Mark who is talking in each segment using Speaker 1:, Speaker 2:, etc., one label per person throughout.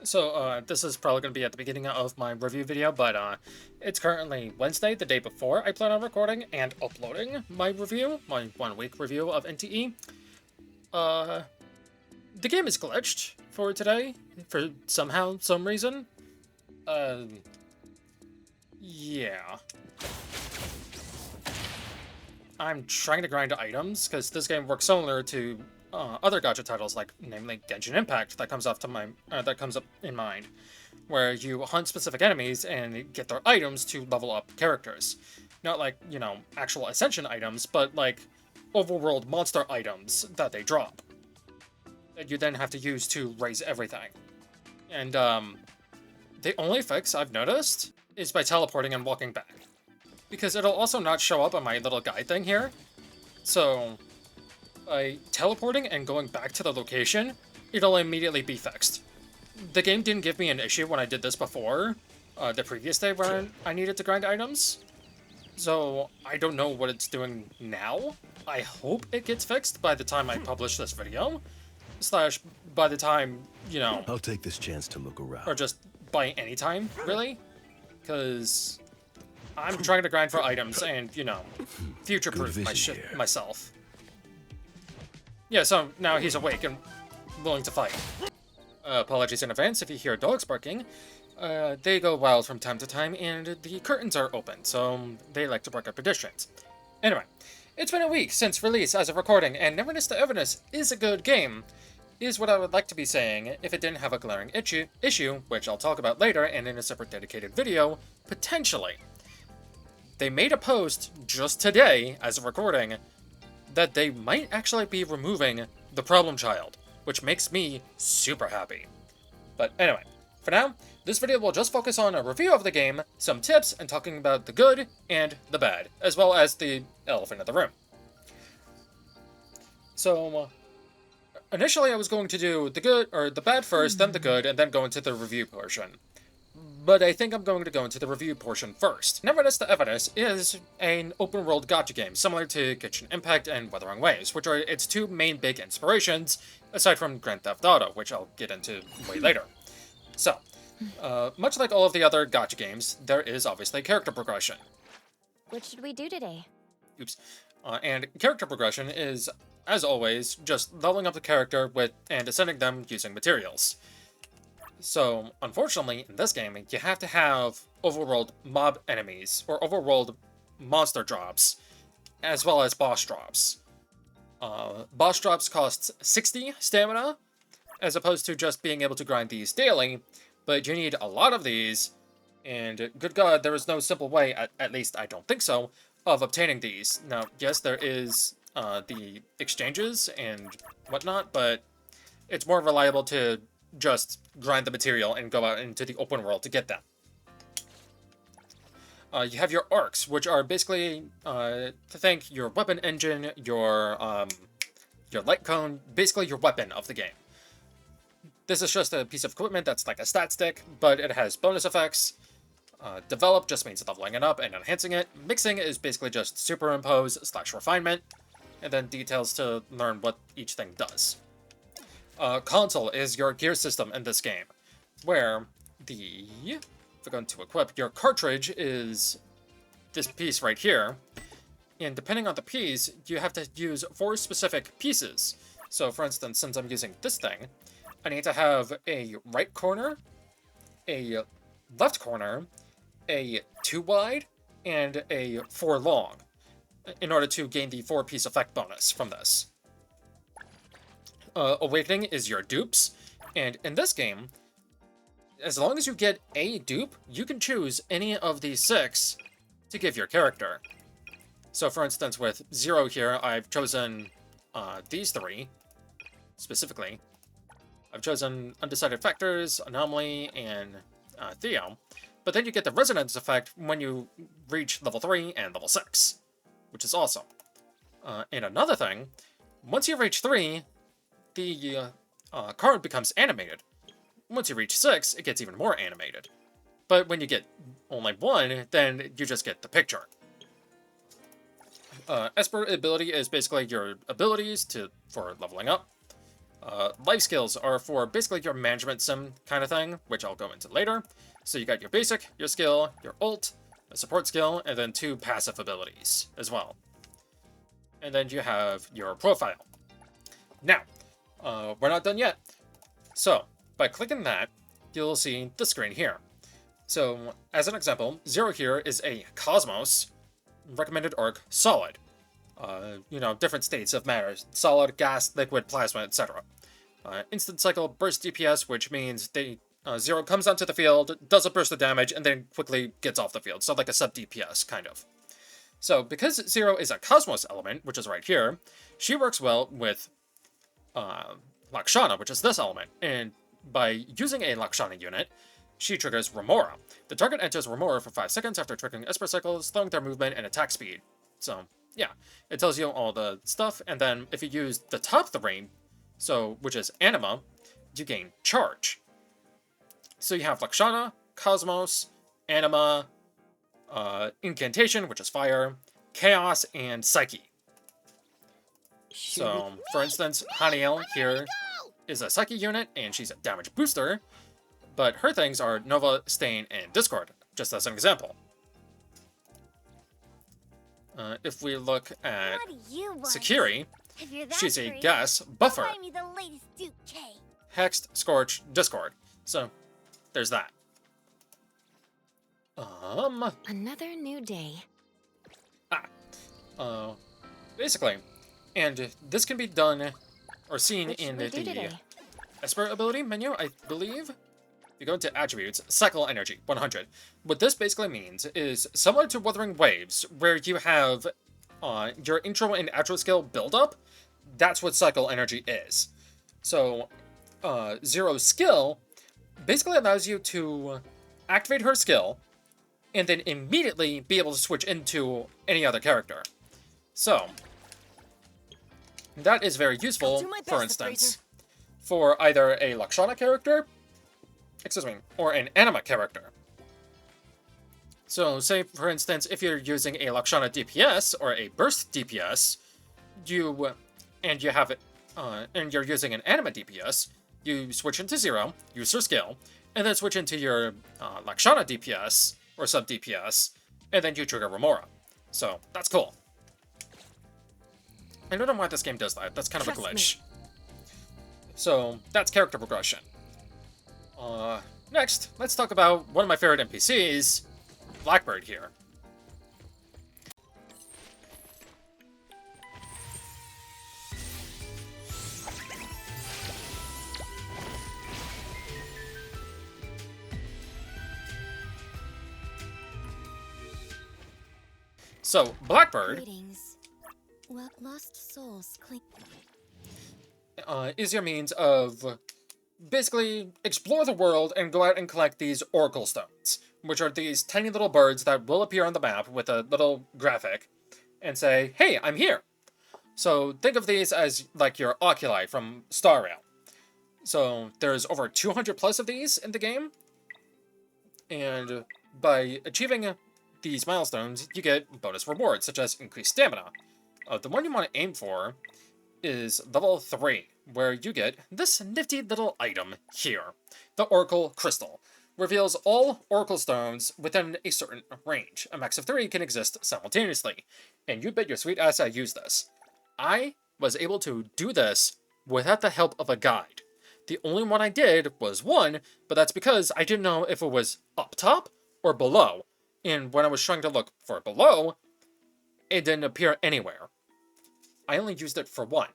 Speaker 1: So, this is probably going to be at the beginning of my review video, but it's currently Wednesday, the day before I plan on recording and uploading my review, my 1 week review of NTE. The game is glitched for today, for some reason. Yeah. I'm trying to grind items, because this game works similar to other gacha titles, like namely Genshin Impact, that comes up in mind, where you hunt specific enemies and get their items to level up characters. Not like, actual Ascension items, but like overworld monster items that they drop, that you then have to use to raise everything. And the only fix I've noticed is by teleporting and walking back, because it'll also not show up on my little guide thing here. So by teleporting and going back to the location, it'll immediately be fixed. The game didn't give me an issue when I did this before, the previous day when I needed to grind items. So I don't know what it's doing now. I hope it gets fixed by the time I publish this video. / by the time,
Speaker 2: I'll take this chance to look around.
Speaker 1: or just by any time, really. Because I'm trying to grind for items and, future-proof myself. Yeah, so now he's awake and willing to fight. Apologies in advance if you hear dogs barking. They go wild from time to time, and the curtains are open, so they like to bark at pedestrians. Anyway, it's been a week since release as of recording, and Neverness to Everness is a good game, is what I would like to be saying if it didn't have a glaring issue, which I'll talk about later and in a separate dedicated video, potentially. They made a post just today, as of recording, that they might actually be removing the problem child, which makes me super happy. But anyway, for now, this video will just focus on a review of the game, some tips, and talking about the good and the bad, as well as the elephant in the room. So, initially I was going to do the bad first, then the good, and then go into the review portion. But I think I'm going to go into the review portion first. Neverness to Everness is an open-world gacha game, similar to Genshin Impact and Wuthering Waves, which are its two main big inspirations, aside from Grand Theft Auto, which I'll get into way later. So, much like all of the other gacha games, there is obviously character progression.
Speaker 3: What should we do today?
Speaker 1: Oops. And character progression is, as always, just leveling up the character and ascending them using materials. So, unfortunately, in this game, you have to have overworld mob enemies, or overworld monster drops, as well as boss drops. Boss drops cost 60 stamina, as opposed to just being able to grind these daily, but you need a lot of these, and good god, there is no simple way, at least I don't think so, of obtaining these. Now, yes, there is the exchanges and whatnot, but it's more reliable to just grind the material and go out into the open world to get them. You have your arcs, which are basically, to think, your weapon engine, your light cone, basically your weapon of the game. This is just a piece of equipment that's like a stat stick, but it has bonus effects. Develop just means leveling it up and enhancing it. Mixing is basically just superimpose / refinement, and then details to learn what each thing does. Console is your gear system in this game, where if we're going to equip, your cartridge is this piece right here, and depending on the piece, you have to use 4 specific pieces. So, for instance, since I'm using this thing, I need to have a right corner, a left corner, a 2 wide, and a 4 long, in order to gain the 4-piece effect bonus from this. Awakening is your dupes, and in this game, as long as you get a dupe, you can choose any of these 6 to give your character. So for instance, with 0 here, I've chosen these 3, specifically. I've chosen Undecided Factors, Anomaly, and Theo, but then you get the Resonance effect when you reach level 3 and level 6, which is awesome. And another thing, once you reach 3, the card becomes animated. Once you reach 6, it gets even more animated. But when you get only 1, then you just get the picture. Esper ability is basically your abilities for leveling up. Life skills are for basically your management sim kind of thing, which I'll go into later. So you got your basic, your skill, your ult, a support skill, and then 2 passive abilities as well. And then you have your profile. Now, we're not done yet. So, by clicking that, you'll see the screen here. So, as an example, 0 here is a Cosmos, recommended orc, solid. Different states of matter, solid, gas, liquid, plasma, etc. Instant cycle burst DPS, which means 0 comes onto the field, does a burst of damage, and then quickly gets off the field. So like a sub DPS, kind of. So because 0 is a Cosmos element, which is right here, she works well with Lakshana, which is this element. And by using a Lakshana unit, she triggers Remora. The target enters Remora for 5 seconds after triggering Esper Cycle, slowing their movement and attack speed. So, yeah, it tells you all the stuff, and then if you use the top 3, which is Anima, you gain Charge. So you have Lakshana, Cosmos, Anima, Incantation, which is Fire, Chaos, and Psyche. So, for instance, Haniel here is a Psyche unit, and she's a damage booster, but her things are Nova, Stain, and Discord, just as an example. If we look at Sakiri, she's a gas buffer. Hexed, Scorch, Discord. So, there's that.
Speaker 3: Another new day.
Speaker 1: Basically, and this can be done or seen in the Esper ability menu, I believe. You go into attributes, cycle energy, 100. What this basically means is similar to Wuthering Waves, where you have your intro and outro skill build up. That's what cycle energy is. So, Zero's skill basically allows you to activate her skill and then immediately be able to switch into any other character. So, that is very useful, for instance, for either a Lakshana character, or an Anima character. So, say, for instance, if you're using a Lakshana DPS or a Burst DPS, and you're using an Anima DPS, you switch into 0, use her skill, and then switch into your Lakshana DPS or sub DPS, and then you trigger Remora. So, that's cool. I don't know why this game does that. That's kind of a glitch. So, that's character progression. Next, let's talk about one of my favorite NPCs, Blackbird here. So, Blackbird
Speaker 3: What lost souls cling
Speaker 1: is your means of basically explore the world and go out and collect these Oracle Stones, which are these tiny little birds that will appear on the map with a little graphic and say, hey, I'm here. So think of these as like your oculi from Star Rail. So there's over 200 plus of these in the game, and by achieving these milestones, you get bonus rewards, such as increased stamina. The one you want to aim for is level 3, where you get this nifty little item here. The Oracle Crystal. Reveals all Oracle Stones within a certain range. A max of 3 can exist simultaneously, and you bet your sweet ass I use this. I was able to do this without the help of a guide. The only one I did was 1, but that's because I didn't know if it was up top or below. And when I was trying to look for below, it didn't appear anywhere. I only used it for 1.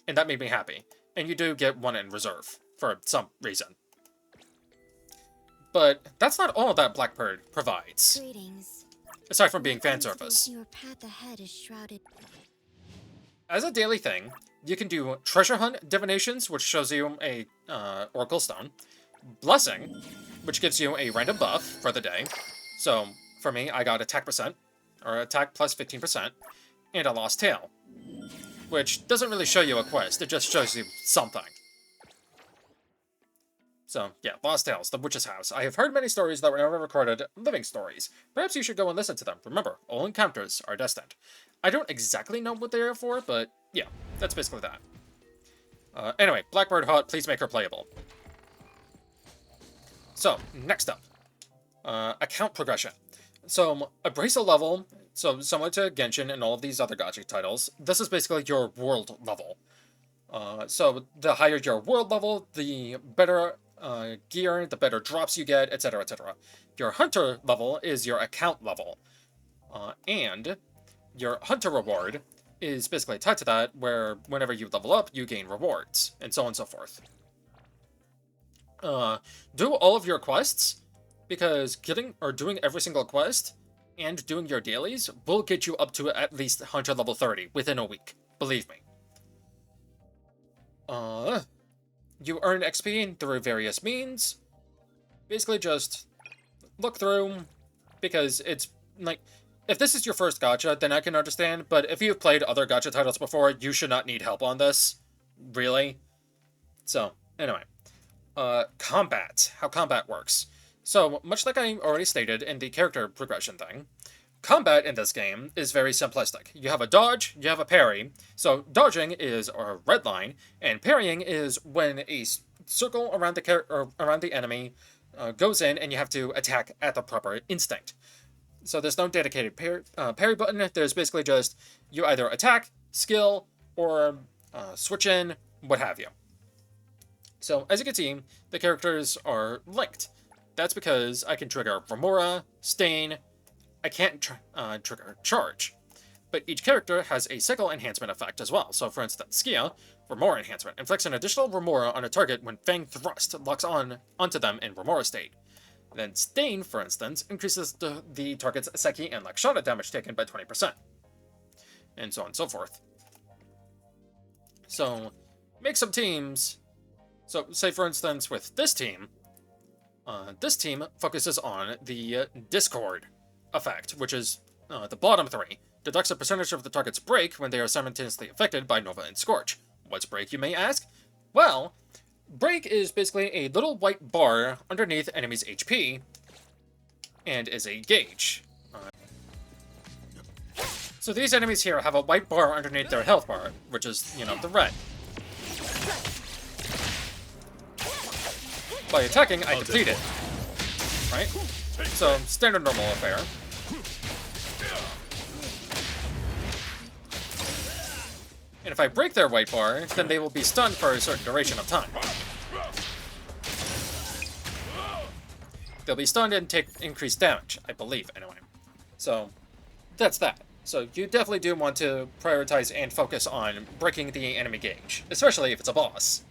Speaker 1: And that made me happy. And you do get 1 in reserve, for some reason. But that's not all that Blackbird provides.
Speaker 3: Greetings.
Speaker 1: Aside from being fan service.
Speaker 3: Your path ahead is shrouded.
Speaker 1: As a daily thing, you can do Treasure Hunt Divinations, which shows you a Oracle Stone. Blessing, which gives you a random buff for the day. So, for me, I got attack percent, or attack plus 15%, and a Lost Tail, which doesn't really show you a quest, it just shows you something. So, yeah, Lost Tales, the Witch's House. I have heard many stories that were never recorded, living stories. Perhaps you should go and listen to them. Remember, all encounters are destined. I don't exactly know what they are for, but yeah, that's basically that. Anyway, Blackbird Hot, please make her playable. So, next up. Account progression. So, Abrasive level, so similar to Genshin and all of these other gacha titles, this is basically your world level. So, the higher your world level, the better gear, the better drops you get, etc., etc. Your hunter level is your account level. And your hunter reward is basically tied to that, where whenever you level up, you gain rewards, and so on and so forth. Do all of your quests, because doing every single quest and doing your dailies will get you up to at least hunter level 30 within a week. Believe me. You earn XP through various means. Basically just look through, because it's like, if this is your first gacha, then I can understand, but if you've played other gacha titles before, you should not need help on this. Really. So, anyway. Combat. How combat works. So, much like I already stated in the character progression thing, combat in this game is very simplistic. You have a dodge, you have a parry. So, dodging is a red line, and parrying is when a circle around the enemy goes in, and you have to attack at the proper instinct. So there's no dedicated parry button. There's basically just you either attack, skill, or switch in, what have you. So as you can see, the characters are linked. That's because I can trigger Remora, Stain. I can't trigger Charge. But each character has a cycle enhancement effect as well. So for instance, Skia, Remora enhancement, inflicts an additional Remora on a target when Fang Thrust locks onto them in Remora state. Then Stain, for instance, increases the target's Seki and Lakshana damage taken by 20%. And so on and so forth. So, make some teams. So, say for instance with this team focuses on the Discord effect, which is the bottom three. Deducts a percentage of the target's break when they are simultaneously affected by Nova and Scorch. What's break, you may ask? Well, break is basically a little white bar underneath enemies' HP, and is a gauge. So these enemies here have a white bar underneath their health bar, which is, the red. By attacking, I deplete it. Right? So, standard normal affair. And if I break their white bar, then they will be stunned for a certain duration of time. They'll be stunned and take increased damage, I believe, anyway. So, that's that. So, you definitely do want to prioritize and focus on breaking the enemy gauge, especially if it's a boss.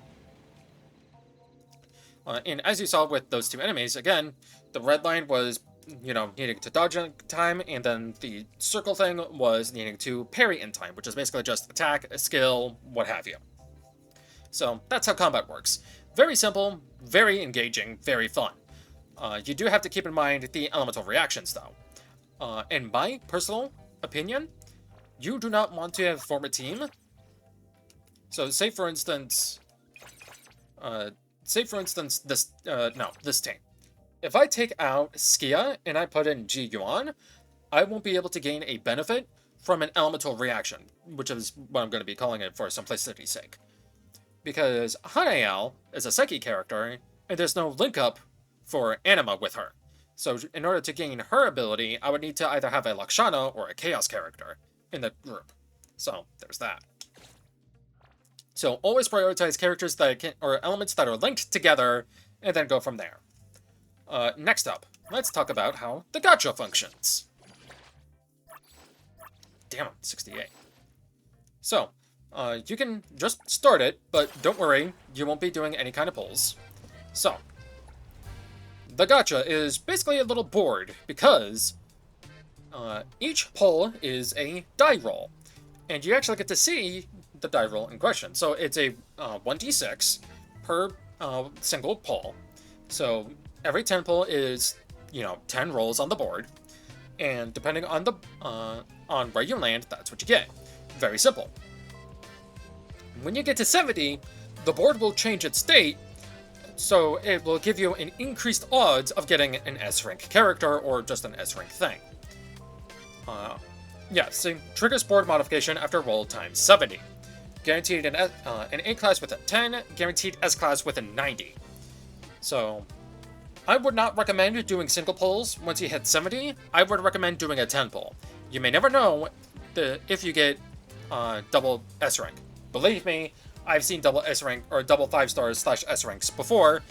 Speaker 1: And as you saw with those two enemies, again, the red line was, needing to dodge in time, and then the circle thing was needing to parry in time, which is basically just attack, skill, what have you. So, that's how combat works. Very simple, very engaging, very fun. You do have to keep in mind the elemental reactions, though. In my personal opinion, you do not want to form a team. So, say for instance, this team. If I take out Skia and I put in Ji Yuan, I won't be able to gain a benefit from an elemental reaction, which is what I'm going to be calling it for simplicity's sake. Because Hanael is a Seki character, and there's no link up for Anima with her. So in order to gain her ability, I would need to either have a Lakshana or a Chaos character in the group. So there's that. So always prioritize characters or elements that are linked together, and then go from there. Next up, let's talk about how the gacha functions. Damn it, 68. So, you can just start it, but don't worry, you won't be doing any kind of pulls. So, the gacha is basically a little board, because each pull is a die roll, and you actually get to see the die roll in question. So it's a 1d6 per single pull. So every 10 pull is, 10 rolls on the board, and depending on the on where you land, that's what you get. Very simple. When you get to 70, the board will change its state, so it will give you an increased odds of getting an S-rank character or just an S-rank thing. Yes, triggers board modification after roll times 70. guaranteed an A class with a 10, guaranteed S class with a 90. So, I would not recommend doing single pulls once you hit 70. I would recommend doing a 10 pull. You may never know if you get double S rank. Believe me, I've seen double S rank or double 5 stars / S ranks before.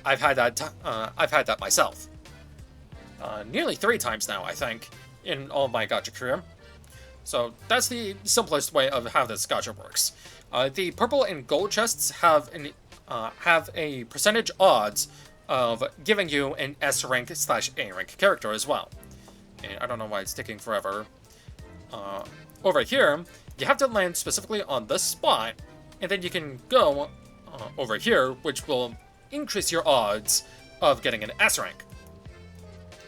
Speaker 1: I've had that myself. Nearly 3 times now, I think, in all of my gacha career. So that's the simplest way of how this gacha works. The purple and gold chests have a percentage odds of giving you an S rank / A rank character as well. And I don't know why it's taking forever. Over here, you have to land specifically on this spot, and then you can go over here, which will increase your odds of getting an S rank.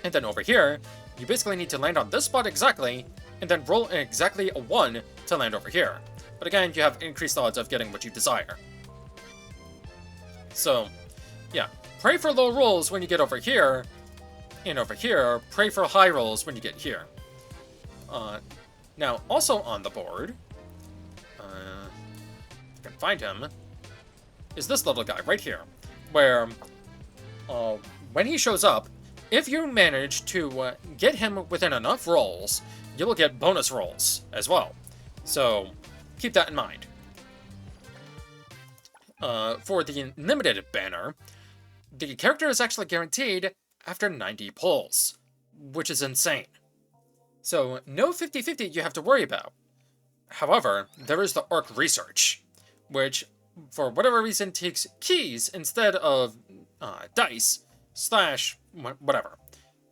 Speaker 1: And then over here, you basically need to land on this spot exactly, and then roll exactly a 1 to land over here. But again, you have increased odds of getting what you desire. So, yeah, pray for low rolls when you get over here, and over here, pray for high rolls when you get here. Now, also on the board, if I can find him, is this little guy right here, where when he shows up, if you manage to get him within enough rolls, you will get bonus rolls as well. So, keep that in mind. For the limited banner, the character is actually guaranteed after 90 pulls, which is insane. So, no 50-50 you have to worry about. However, there is the Arc Research, which, for whatever reason, takes keys instead of dice / whatever.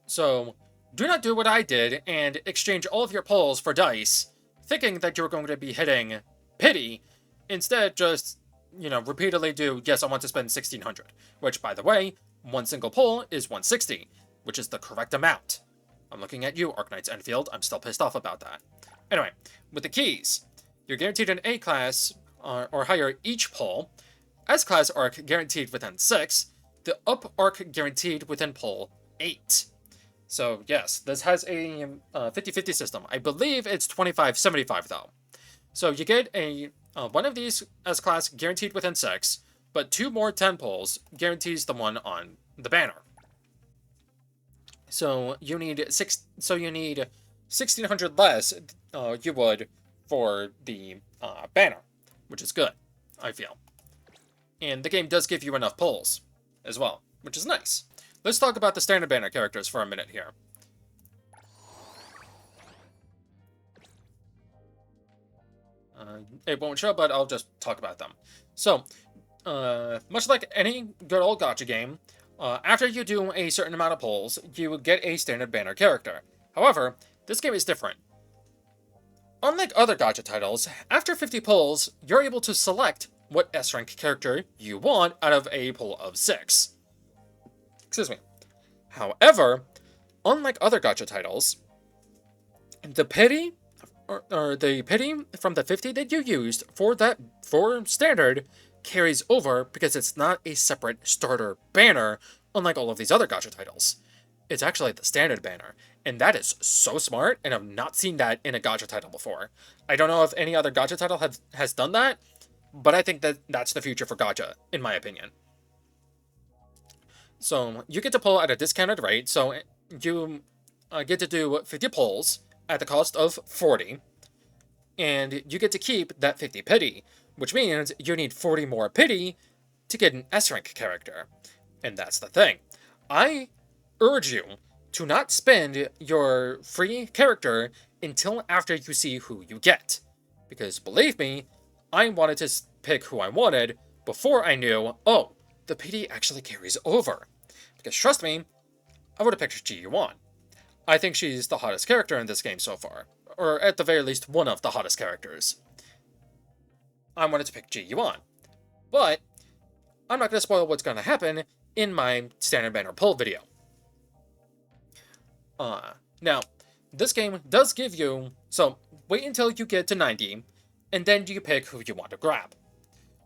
Speaker 1: So, do not do what I did and exchange all of your pulls for dice, thinking that you're going to be hitting pity. Instead, just, repeatedly do, yes, I want to spend 1600, which, by the way, one single pull is 160, which is the correct amount. I'm looking at you, Arknights Enfield. I'm still pissed off about that. Anyway, with the keys, you're guaranteed an A class or higher each pull, S class arc guaranteed within 6, the up arc guaranteed within pull 8. So yes, this has a 50-50 system. I believe it's 25-75 though. So you get a one of these S class guaranteed within 6, but 2 more 10 pulls guarantees the one on the banner. So you need 1600 less you would for the banner, which is good, I feel. And the game does give you enough pulls as well, which is nice. Let's talk about the standard banner characters for a minute here. It won't show, but I'll just talk about them. So, much like any good old gacha game, after you do a certain amount of pulls, you will get a standard banner character. However, this game is different. Unlike other gacha titles, after 50 pulls, you're able to select what S-rank character you want out of a pull of 6. Excuse me. However, unlike other gacha titles, the pity from the 50 that you used for standard carries over because it's not a separate starter banner, unlike all of these other gacha titles. It's actually the standard banner, and that is so smart, and I've not seen that in a gacha title before. I don't know if any other gacha title has done that, but I think that's the future for gacha, in my opinion. So, you get to pull at a discounted rate, so you get to do 50 pulls at the cost of 40, and you get to keep that 50 pity, which means you need 40 more pity to get an S-rank character. And that's the thing. I urge you to not spend your free character until after you see who you get. Because believe me, I wanted to pick who I wanted before I knew, oh, the pity actually carries over. Because trust me, I would have picked Ji-Yuan. I think she's the hottest character in this game so far. Or at the very least, one of the hottest characters. I wanted to pick Ji-Yuan. But I'm not going to spoil what's going to happen in my standard banner pull video. Now, this game does give you... So, wait until you get to 90, and then you pick who you want to grab.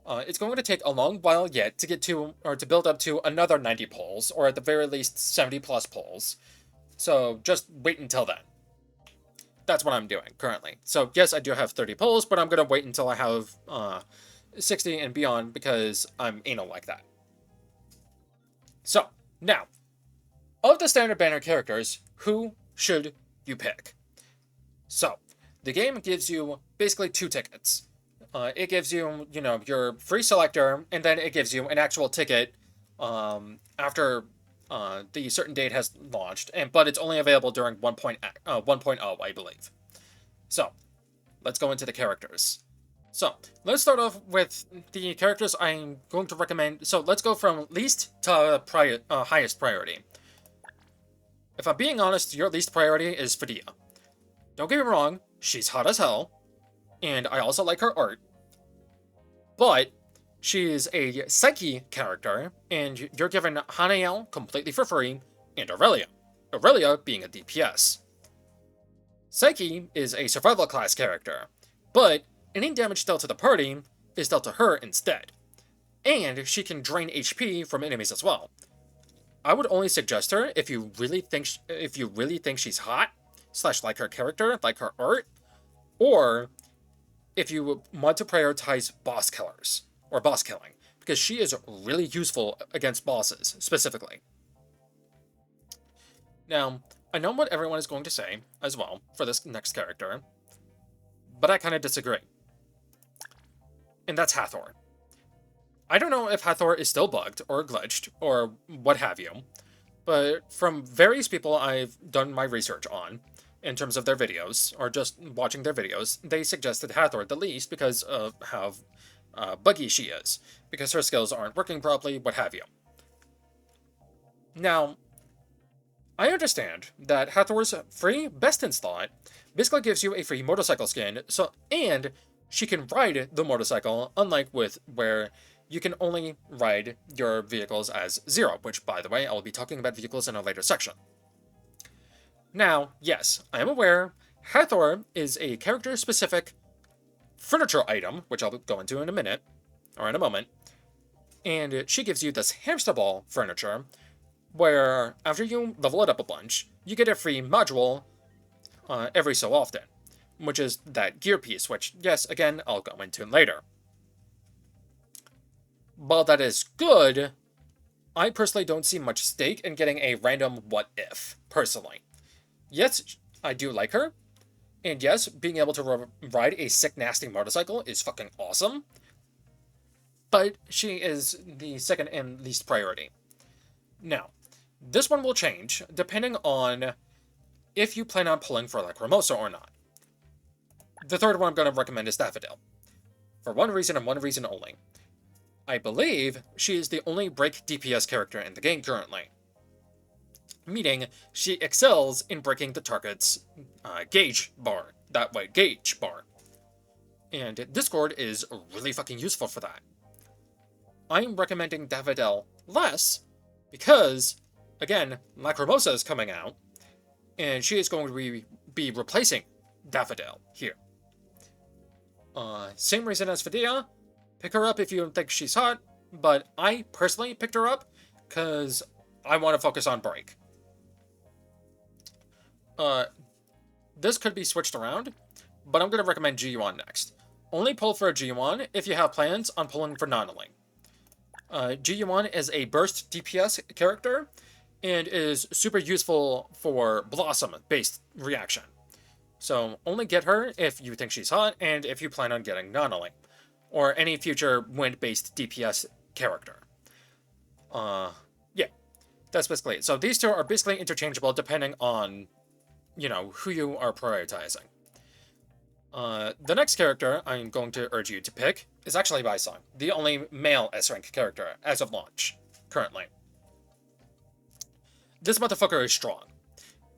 Speaker 1: It's going to take a long while yet to get to, or to build up to another 90 pulls, or at the very least 70 plus pulls. So, just wait until then. that's what I'm doing currently. So yes, I do have 30 pulls, but I'm gonna wait until I have 60 and beyond because I'm anal like that. So now, of the standard banner characters, who should you pick? So the game gives you basically 2 tickets. It gives you, your free selector, and then it gives you an actual ticket after the certain date has launched, but it's only available during 1.0, I believe. So, let's go into the characters. So, let's start off with the characters I'm going to recommend. So, let's go from least to highest priority. If I'm being honest, your least priority is Fedea. Don't get me wrong, she's hot as hell, and I also like her art. But she's a Psyche character, and you're given Hanael completely for free, and Aurelia. Aurelia being a DPS. Psyche is a survival class character, but any damage dealt to the party is dealt to her instead. And she can drain HP from enemies as well. I would only suggest her if you really think she's hot, / like her character, like her art, or if you want to prioritize boss killers, or boss killing, because she is really useful against bosses, specifically. Now, I know what everyone is going to say, as well, for this next character, but I kind of disagree. And that's Hathor. I don't know if Hathor is still bugged, or glitched, or what have you, but from various people I've done my research on, in terms of their videos, or just watching their videos, they suggested Hathor the least because of how buggy she is, because her skills aren't working properly, what have you. Now, I understand that Hathor's free Best in Slot basically gives you a free motorcycle skin, and she can ride the motorcycle, unlike with where you can only ride your vehicles as 0, which, by the way, I will be talking about vehicles in a later section. Now, yes, I am aware Hathor is a character-specific furniture item, which I'll go into in a minute, or in a moment, and she gives you this hamster ball furniture, where after you level it up a bunch, you get a free module every so often, which is that gear piece, which, yes, again, I'll go into later. While that is good, I personally don't see much stake in getting a random what if, personally. Yes, I do like her, and yes, being able to ride a sick, nasty motorcycle is fucking awesome, but she is the second and least priority. Now, this one will change, depending on if you plan on pulling for Lacrimosa or not. The third one I'm going to recommend is Daffodil, for one reason and one reason only. I believe she is the only break DPS character in the game currently, meaning she excels in breaking the target's gauge bar. And Discord is really fucking useful for that. I'm recommending Daffodil less because, again, Lacrimosa is coming out, and she is going to be replacing Daffodil here. Same reason as Fedea. Pick her up if you don't think she's hot, but I personally picked her up because I want to focus on break. This could be switched around, but I'm going to recommend G1 next. Only pull for a G1 if you have plans on pulling for Nonaling. G1 is a burst DPS character, and is super useful for Blossom-based reaction. So only get her if you think she's hot, and if you plan on getting Nonaling, or any future wind-based DPS character. Yeah, that's basically it. So these two are basically interchangeable depending on, who you are prioritizing. The next character I'm going to urge you to pick is actually Baisong, the only male S-rank character as of launch, currently. This motherfucker is strong,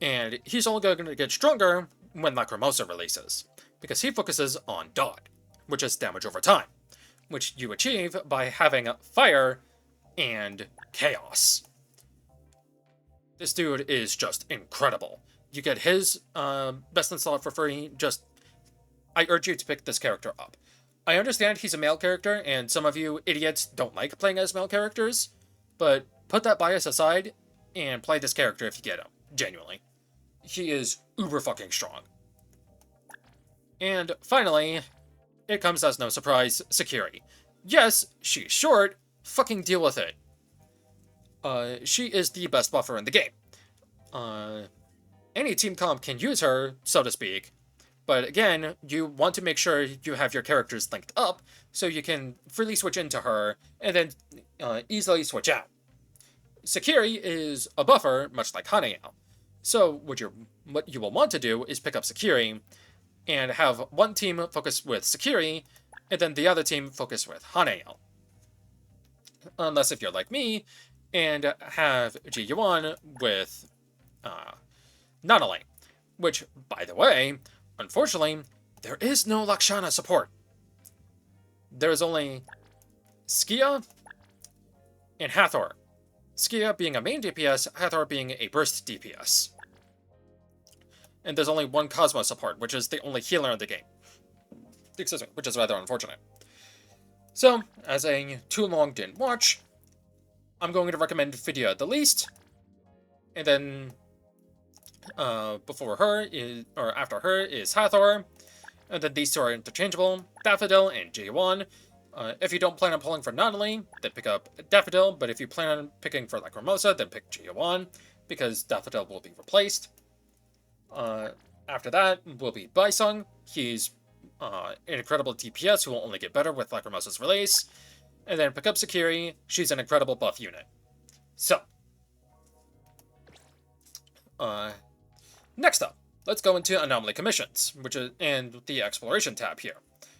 Speaker 1: and he's only going to get stronger when Lacrimosa releases, because he focuses on Dot, which is damage over time, which you achieve by having Fire and Chaos. This dude is just incredible. You get his Best in Slot for free. I urge you to pick this character up. I understand he's a male character, and some of you idiots don't like playing as male characters, but put that bias aside and play this character if you get him, genuinely. He is uber fucking strong. And finally, it comes as no surprise, Sakiri. Yes, she's short, fucking deal with it. She is the best buffer in the game. Any team comp can use her, so to speak, but again, you want to make sure you have your characters linked up so you can freely switch into her and then easily switch out. Sakiri is a buffer, much like Hanayao. So what you will want to do is pick up Sakiri and have one team focus with Sakiri and then the other team focus with Hanayao. Unless if you're like me and have Ji-Yuan with Nanale, which, by the way, unfortunately, there is no Lakshana support. There is only Skia and Hathor. Skia being a main DPS, Hathor being a burst DPS. And there's only one Cosmo support, which is the only healer in the game. Excuse me, which is rather unfortunate. So, as a too long didn't watch, I'm going to recommend Vidya the least, and then before her is, or after her is Hathor, and then these two are interchangeable, Daffodil and J1. If you don't plan on pulling for Nanali, then pick up Daffodil, but if you plan on picking for Lacrimosa, then pick J1, because Daffodil will be replaced. After that will be Baisung. He's an incredible DPS who will only get better with Lacrimosa's release. And then pick up Sakiri. She's an incredible buff unit. So, next up, let's go into Anomaly Commissions, which is and the Exploration tab here.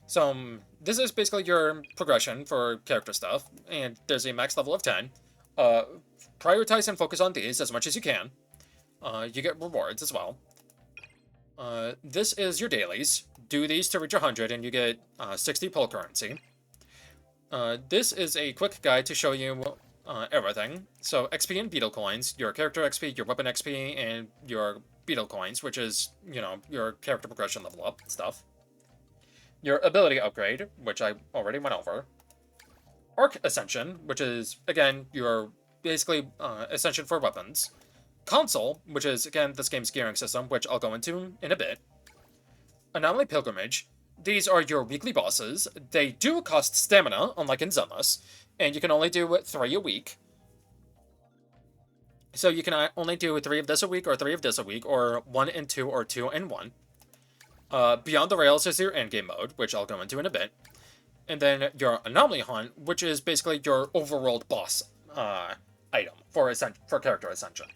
Speaker 1: So, this is basically your progression for character stuff, and there's a max level of 10. Prioritize and focus on these as much as you can. You get rewards as well. This is your dailies. Do these to reach 100 and you get 60 pull currency. This is a quick guide to show you everything. So XP and beetle coins, your character XP, your weapon XP, and your beetle coins, which is, you know, your character progression level up stuff. Your ability upgrade, which I already went over. Arc Ascension, which is, again, your basically ascension for weapons. Console, which is, again, this game's gearing system, which I'll go into in a bit. Anomaly Pilgrimage. These are your weekly bosses. They do cost stamina, unlike in Zenless, and you can only do 3 a week. So you can only do 3 of this a week, or 3 of this a week, or 1 and 2, or 2 and 1. Beyond the Rails is your endgame mode, which I'll go into in a bit. And then your Anomaly Hunt, which is basically your overworld boss item for character ascension.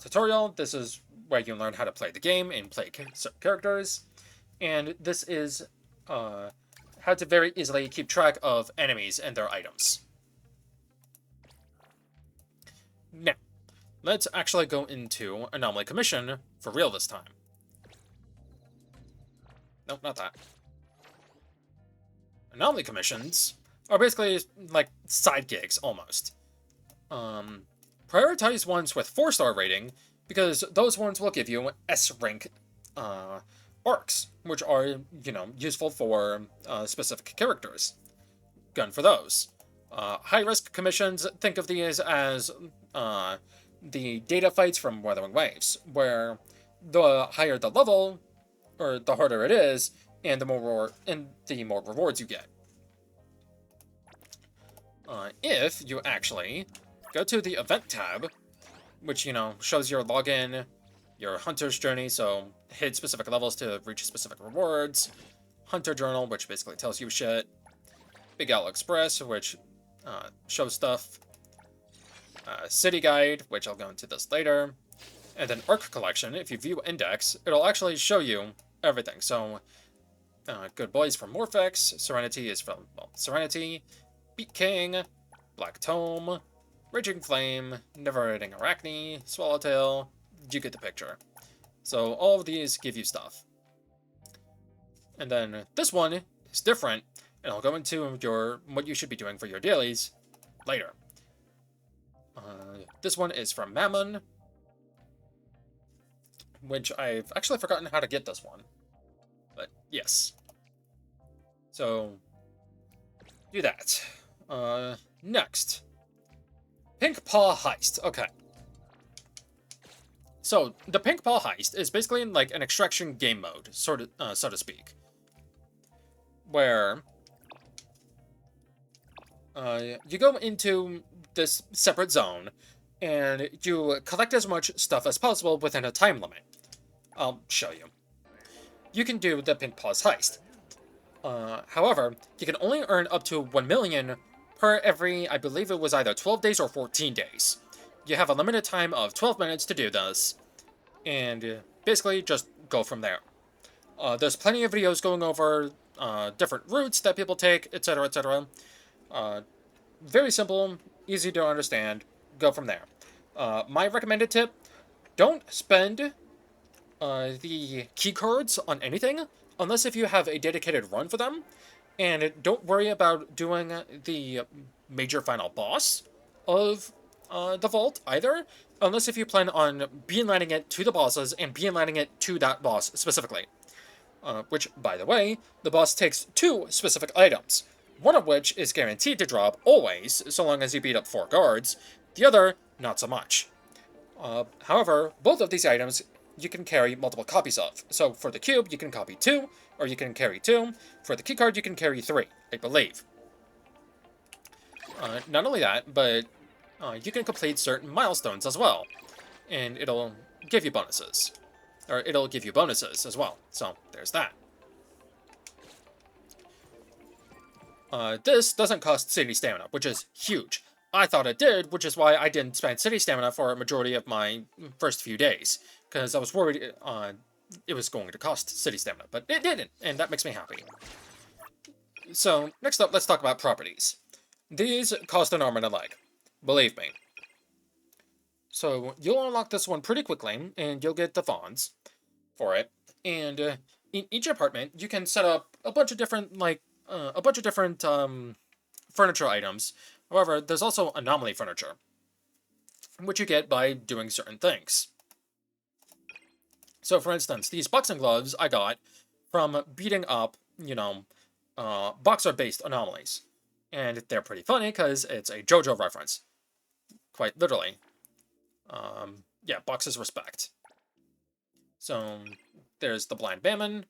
Speaker 1: Tutorial, this is where you learn how to play the game and play characters. And this is how to very easily keep track of enemies and their items. Now, let's actually go into Anomaly Commission for real this time. Nope, not that. Anomaly Commissions are basically like side gigs, almost. Prioritize ones with 4-star rating, because those ones will give you S-rank arcs, which are, you know, useful for specific characters. Gun for those. High-risk commissions, think of these as the data fights from Wuthering Waves, where the higher the level, or the harder it is, and the more rewards you get. If you actually go to the event tab, which, you know, shows your login, your hunter's journey, so hit specific levels to reach specific rewards, hunter journal, which basically tells you shit, Big Owl Express, which shows stuff, city guide, which I'll go into this later, and then arc collection. If you view index, it'll actually show you everything. So Good Boys from Morphex, Serenity is from, well, Serenity, Beat King, Black Tome, Raging Flame, Never-Ending Arachne, Swallowtail, you get the picture. So all of these give you stuff. And then this one is different, and I'll go into what you should be doing for your dailies later. This one is from Mammon, which I've actually forgotten how to get this one. But yes. So do that. Next. Pink Paw Heist. Okay. So the pink ball heist is basically like an extraction game mode, sort of, so to speak, where you go into this separate zone and you collect as much stuff as possible within a time limit. I'll show you. You can do the pink pause heist. However, you can only earn up to 1 million per every, I believe it was either 12 days or 14 days. You have a limited time of 12 minutes to do this, and basically just go from there. There's plenty of videos going over different routes that people take, etc., etc. Very simple, easy to understand, go from there. My recommended tip, don't spend the key cards on anything, unless if you have a dedicated run for them, and don't worry about doing the major final boss of the vault either, unless if you plan on beelining it to the bosses and beelining it to that boss specifically. Which, by the way, the boss takes 2 specific items, one of which is guaranteed to drop always, so long as you beat up 4 guards, the other, not so much. However, both of these items you can carry multiple copies of. So for the cube, you can copy 2, or you can carry 2. For the keycard, you can carry 3, I believe. Not only that, but you can complete certain milestones as well, and it'll give you bonuses. Or it'll give you bonuses as well, so there's that. This doesn't cost city stamina, which is huge. I thought it did, which is why I didn't spend city stamina for a majority of my first few days, because I was worried it was going to cost city stamina, but it didn't, and that makes me happy. So, next up, let's talk about properties. These cost an arm and a leg, believe me. So, you'll unlock this one pretty quickly, and you'll get the fawns for it, and in each apartment, you can set up a bunch of different, furniture items. However, there's also anomaly furniture, which you get by doing certain things. So, for instance, these boxing gloves I got from beating up, boxer-based anomalies. And they're pretty funny because it's a JoJo reference. Quite literally. Yeah, boxers respect. So, there's the Blind Bammon,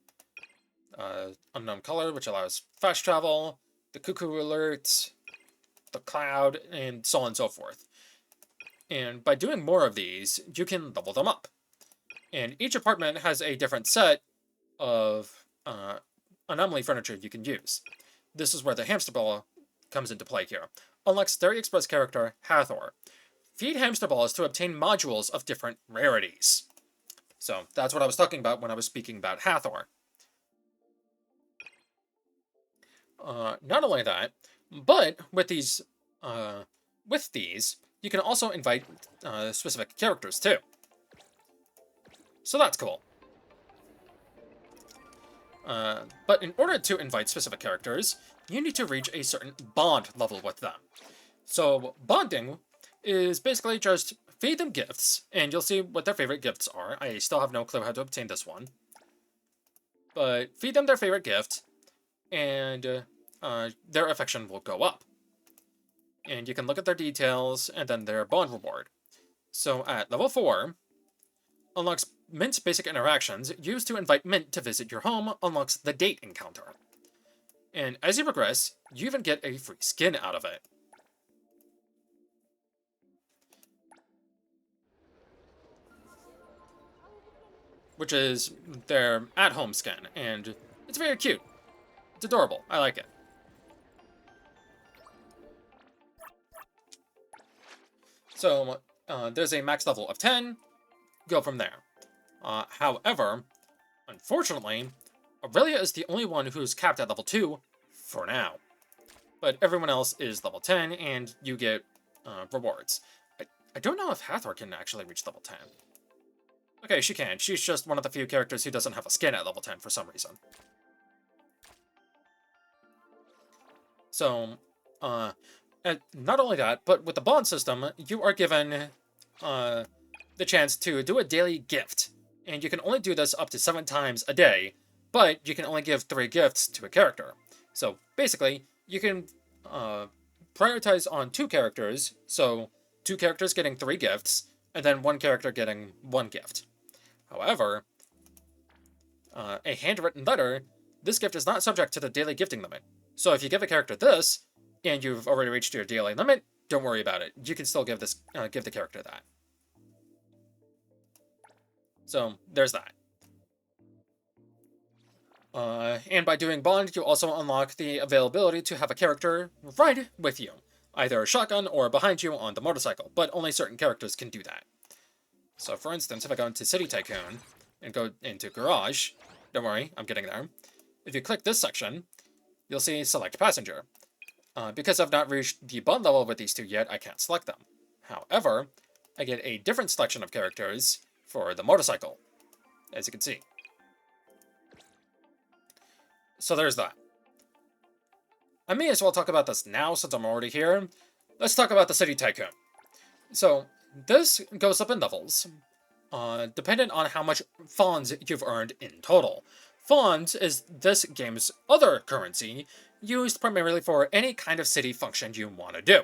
Speaker 1: Unknown Color, which allows fast travel, the Cuckoo Alert, the Cloud, and so on and so forth. And by doing more of these, you can level them up. And each apartment has a different set of anomaly furniture you can use. This is where the hamster ball comes into play here. Unlike Starry Express character Hathor, feed hamster balls to obtain modules of different rarities. So that's what I was talking about when I was speaking about Hathor. Not only that, but with these, you can also invite specific characters too. So that's cool. But in order to invite specific characters, you need to reach a certain bond level with them. So bonding is basically just feed them gifts, and you'll see what their favorite gifts are. I still have no clue how to obtain this one. But feed them their favorite gift, and their affection will go up. And you can look at their details, and then their bond reward. So at level 4, unlocks Mint's basic interactions, used to invite Mint to visit your home, unlocks the date encounter. And as you progress, you even get a free skin out of it. Which is their at-home skin, and it's very cute. It's adorable. I like it. So, there's a max level of 10. Go from there. However, unfortunately, Aurelia is the only one who's capped at level 2 for now. But everyone else is level 10, and you get rewards. I don't know if Hathor can actually reach level 10. Okay, she can. She's just one of the few characters who doesn't have a skin at level 10 for some reason. So, and not only that, but with the bond system, you are given the chance to do a daily gift. And you can only do this up to 7 times a day, but you can only give 3 gifts to a character. So basically, you can prioritize on 2 characters, so 2 characters getting 3 gifts, and then one character getting one gift. However, a handwritten letter, this gift is not subject to the daily gifting limit. So if you give a character this, and you've already reached your daily limit, don't worry about it. You can still give the character that. So there's that. And by doing Bond, you also unlock the availability to have a character ride with you, either a shotgun or behind you on the motorcycle, but only certain characters can do that. So for instance, if I go into City Tycoon and go into Garage, don't worry, I'm getting there. If you click this section, you'll see Select Passenger. Because I've not reached the Bond level with these two yet, I can't select them. However, I get a different selection of characters for the motorcycle, as you can see. So there's that. I may as well talk about this now since I'm already here. Let's talk about the City Tycoon. So, this goes up in levels, dependent on how much Fawns you've earned in total. Fawns is this game's other currency, used primarily for any kind of city function you want to do.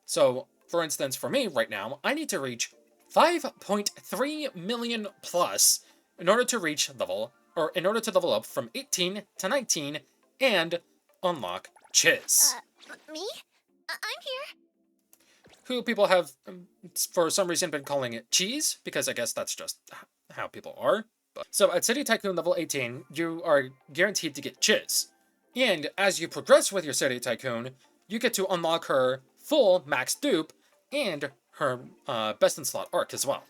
Speaker 1: So, for instance, for me right now, I need to reach 5.3 million plus in order to level up from 18 to 19 and unlock Chiz.
Speaker 3: Me? I'm here.
Speaker 1: Who people have, for some reason, been calling it Cheese, because I guess that's just how people are. So at City Tycoon level 18, you are guaranteed to get Chiz. And as you progress with your City Tycoon, you get to unlock her full max dupe and her best in slot arc as well.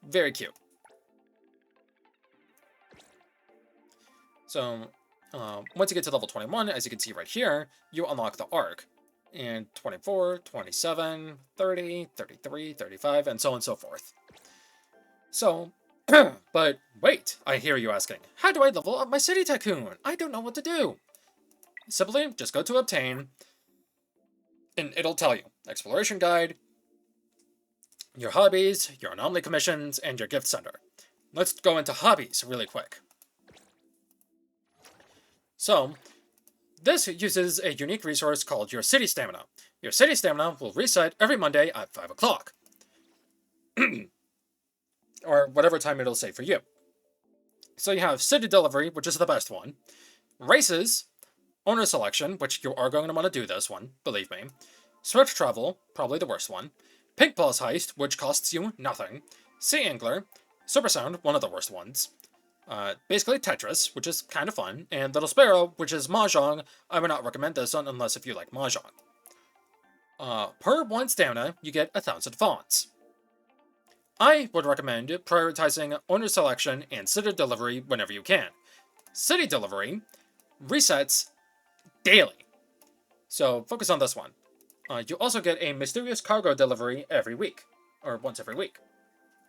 Speaker 1: Very cute. So, once you get to level 21, as you can see right here, you unlock the arc. And 24, 27, 30, 33, 35, and so on and so forth. So, but wait, I hear you asking, how do I level up my City Tycoon? I don't know what to do. Simply, just go to Obtain, and it'll tell you. Exploration Guide, your hobbies, your anomaly commissions, and your gift center. Let's go into hobbies really quick. So, this uses a unique resource called your City Stamina. Your City Stamina will reset every Monday at 5 o'clock. Or whatever time it'll say for you. So you have City Delivery, which is the best one. Races, Owner Selection, which you are going to want to do this one, believe me. Swift Travel, probably the worst one. Pink Paws Heist, which costs you nothing. Sea Angler, Super Sound, one of the worst ones. Basically Tetris, which is kind of fun, and Little Sparrow, which is Mahjong. I would not recommend this one unless if you like Mahjong. Per 1 stamina, you get 1,000 Fawns. I would recommend prioritizing Owner Selection and City Delivery whenever you can. City Delivery resets daily, so focus on this one. You also get a Mysterious Cargo Delivery every week, or once every week.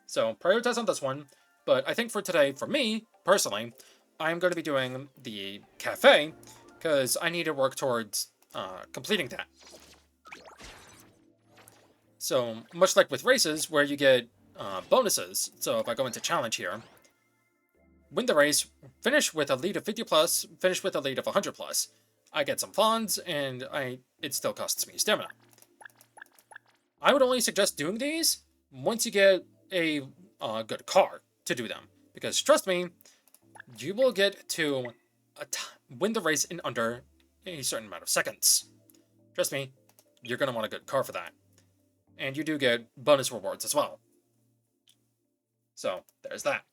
Speaker 1: So prioritize on this one. But I think for today, for me, personally, I'm going to be doing the cafe, because I need to work towards completing that. So, much like with races, where you get bonuses, so if I go into challenge here, win the race, finish with a lead of 50 plus, finish with a lead of 100 plus, I get some Fawns, and it still costs me stamina. I would only suggest doing these once you get a good car to do them, because trust me, you will get to win the race in under a certain amount of seconds. Trust me, you're going to want a good car for that. And you do get bonus rewards as well. So, there's that.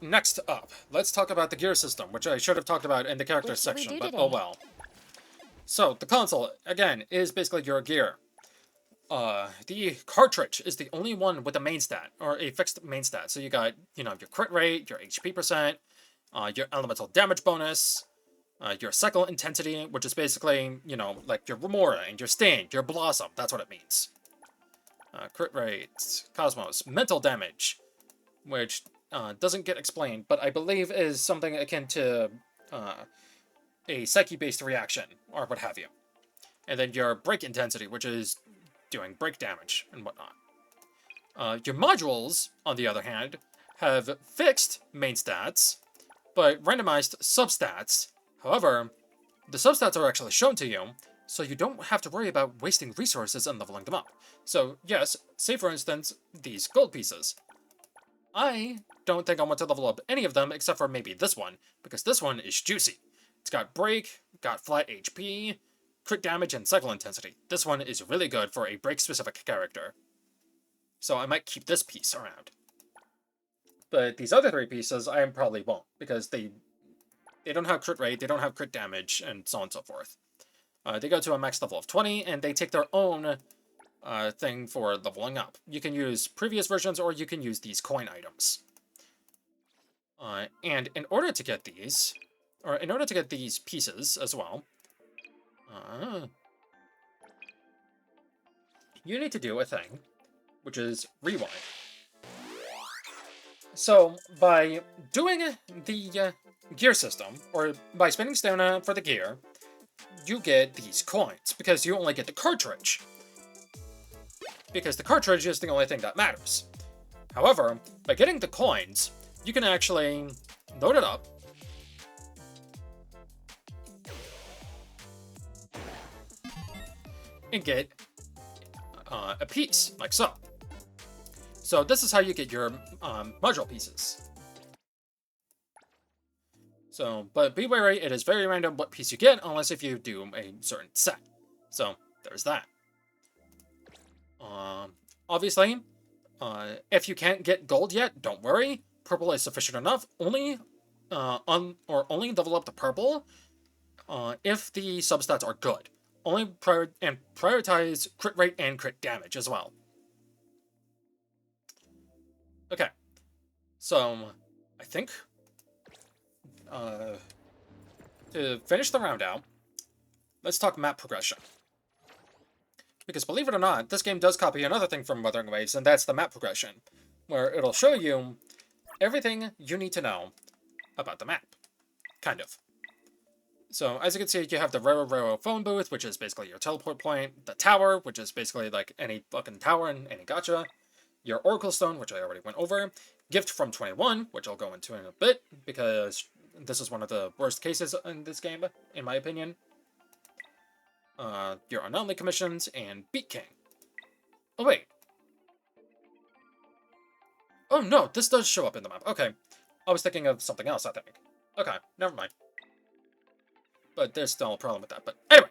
Speaker 1: Next up, let's talk about the gear system, which I should have talked about in the characters section, but oh well. So, the console, again, is basically your gear. The cartridge is the only one with a main stat, or a fixed main stat. So you got, your crit rate, your HP percent, your elemental damage bonus, your cycle intensity, which is basically, like your Remora and your Sting, your Blossom, that's what it means. Crit rate, Cosmos, mental damage, which doesn't get explained, but I believe is something akin to a Psyche-based reaction, or what have you. And then your break intensity, which is doing break damage and whatnot. Your modules, on the other hand, have fixed main stats, but randomized substats. However, the substats are actually shown to you, so you don't have to worry about wasting resources and leveling them up. So yes, say for instance, these gold pieces. I don't think I want to level up any of them except for maybe this one, because this one is juicy. It's got break, got flat HP, crit damage, and cycle intensity. This one is really good for a break-specific character. So I might keep this piece around. But these other 3 pieces, I probably won't, because they don't have crit rate, they don't have crit damage, and so on and so forth. They go to a max level of 20, and they take their own thing for leveling up. You can use previous versions, or you can use these coin items. And in order to get these, or in order to get these pieces as well, you need to do a thing, which is rewind. So, by doing the gear system, or by spending stamina for the gear, you get these coins, because you only get the cartridge. Because the cartridge is the only thing that matters. However, by getting the coins, you can actually load it up, and get a piece, like so. So this is how you get your module pieces. So, but be wary, it is very random what piece you get, unless if you do a certain set. So, there's that. Obviously, if you can't get gold yet, don't worry. Purple is sufficient enough. Only level up the purple if the substats are good. Only prioritize crit rate and crit damage as well. Okay, so I think to finish the round out, let's talk map progression. Because believe it or not, this game does copy another thing from Wuthering Waves, and that's the map progression, where it'll show you everything you need to know about the map. Kind of. So, as you can see, you have the Raro phone booth, which is basically your teleport point, the tower, which is basically like any fucking tower in any gacha, your Oracle Stone, which I already went over, Gift from 21, which I'll go into in a bit, because this is one of the worst cases in this game, in my opinion. Your Anomaly Commissions, and Beat King. Oh, wait. Oh, no, this does show up in the map. Okay. I was thinking of something else, I think. Okay, never mind. But there's still a problem with that. But anyway.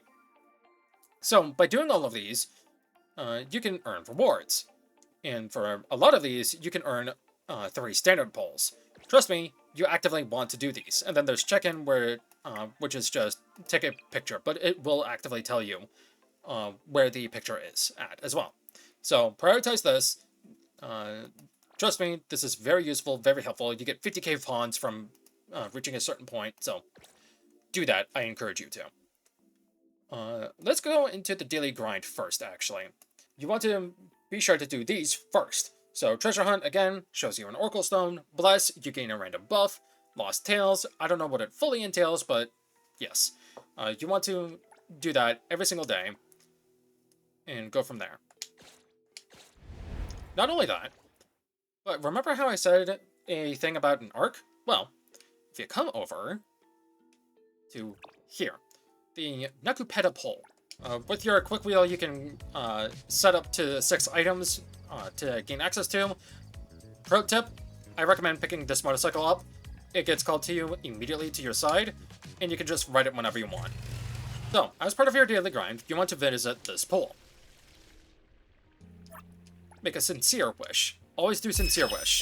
Speaker 1: So, by doing all of these, you can earn rewards. And for a lot of these, you can earn 3 standard polls. Trust me, you actively want to do these. And then there's check-in, where which is just take a picture, but it will actively tell you where the picture is at as well. So prioritize this. Trust me, this is very useful, very helpful. You get 50k pawns from reaching a certain point, so do that. I encourage you to. Let's go into the daily grind first, actually. You want to be sure to do these first. So Treasure Hunt, again, shows you an Oracle Stone. Bless, you gain a random buff. Lost Tales, I don't know what it fully entails, but yes. You want to do that every single day and go from there. Not only that, but remember how I said a thing about an arc? Well, if you come over to here, the Nakupeta pole. With your quick wheel, you can set up to 6 items to gain access to. Pro tip, I recommend picking this motorcycle up. It gets called to you immediately to your side, and you can just ride it whenever you want. So, as part of your daily grind, you want to visit this pole. Make a sincere wish. Always do sincere wish.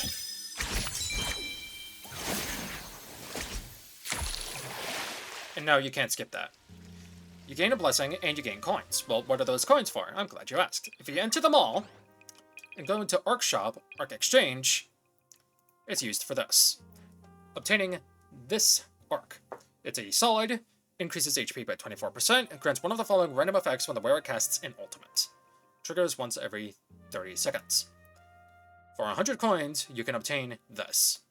Speaker 1: And now you can't skip that. You gain a blessing, and you gain coins. Well, what are those coins for? I'm glad you asked. If you enter the mall, and go into Arc Shop, Arc Exchange, it's used for this. Obtaining this arc. It's a solid, increases HP by 24%, and grants one of the following random effects when the wearer casts an ultimate. Triggers once every 30 seconds. For 100 coins, you can obtain this.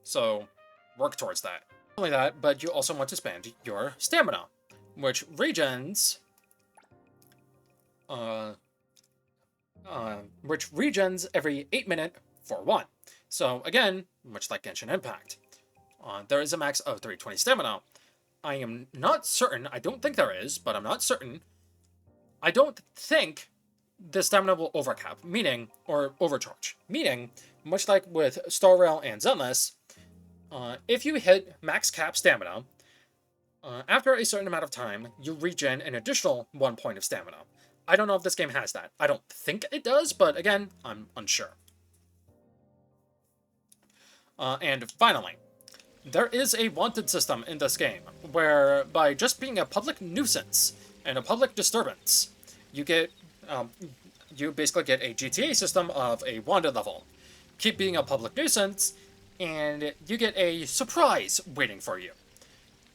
Speaker 1: So, work towards that. Not only that, but you also want to spend your stamina, which regens every 8 minutes for 1. So again, much like Genshin Impact, there is a max of 320 stamina. I am not certain, I don't think there is, but I'm not certain. I don't think the stamina will overcap, meaning, or overcharge, meaning, much like with Star Rail and Zenless, if you hit max cap stamina, after a certain amount of time, you regen an additional 1 point of stamina. I don't know if this game has that. I don't think it does, but again, I'm unsure. And finally, there is a wanted system in this game, where by just being a public nuisance and a public disturbance, you get, you basically get a GTA system of a wanted level. Keep being a public nuisance, and you get a surprise waiting for you.